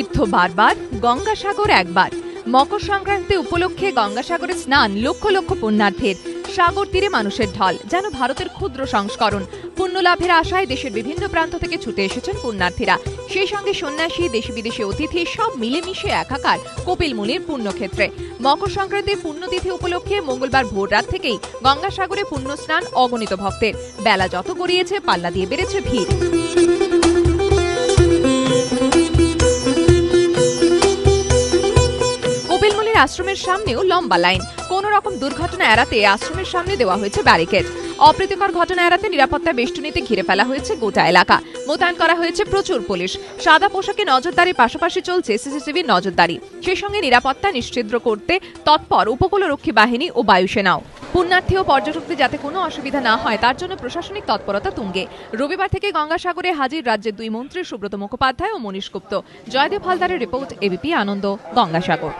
তীর্থ বারবার, গঙ্গাসাগর একবার। মকর সংক্রান্তি উপলক্ষে গঙ্গাসাগরে স্নান লক্ষ লক্ষ পুণ্যার্থীর। সাগর তীরে মানুষের ঢল, যেন ভারতের ক্ষুদ্র সংস্করণ। পুণ্য লাভের আশায় দেশের বিভিন্ন প্রান্ত থেকে ছুটে এসেছেন পুণ্যার্থীরা। সেই সঙ্গে সন্ন্যাসী, দেশি বিদেশি অতিথি সব মিলেমিশে একাকার কপিলমুনির পুণ্যক্ষেত্রে। মকর সংক্রান্তির পুণ্যতিথি উপলক্ষে মঙ্গলবার ভোর রাত থেকেই গঙ্গাসাগরে পুণ্য স্নান অগণিত ভক্তের। বেলা যত গড়িয়েছে পাল্লা দিয়ে বেড়েছে ভিড়। কপিলমুনির আশ্রমের সামনেও লম্বা লাইন। কোন রকম দুর্ঘটনা এড়াতে আশ্রমের সামনে দেওয়া হয়েছে ব্যারিকেড। অপ্রীতিকর ঘটনা এড়াতে নিরাপত্তা বেষ্টনীতে ঘিরে ফেলা হয়েছে গোটা এলাকা। মোতায়েন করা হয়েছে প্রচুর পুলিশ। সাদা পোশাকে নজরদারির পাশাপাশি চলছে সিসিটিভির নজরদারি। সেই সঙ্গে নিরাপত্তা নিশ্চিত করতে তৎপর উপকূলরক্ষী বাহিনী ও বায়ুসেনাও। পুণ্যার্থী ও পর্যটকদের যাতে কোনো অসুবিধা না হয় তার জন্য প্রশাসনিক তৎপরতা তুঙ্গে। রবিবার থেকে গঙ্গাসাগরে হাজির রাজ্যের দুই মন্ত্রী সুব্রত মুখোপাধ্যায় ও মনীশ গুপ্ত। জয়দেব হালদারের রিপোর্ট, এবিপি আনন্দ, গঙ্গাসাগর।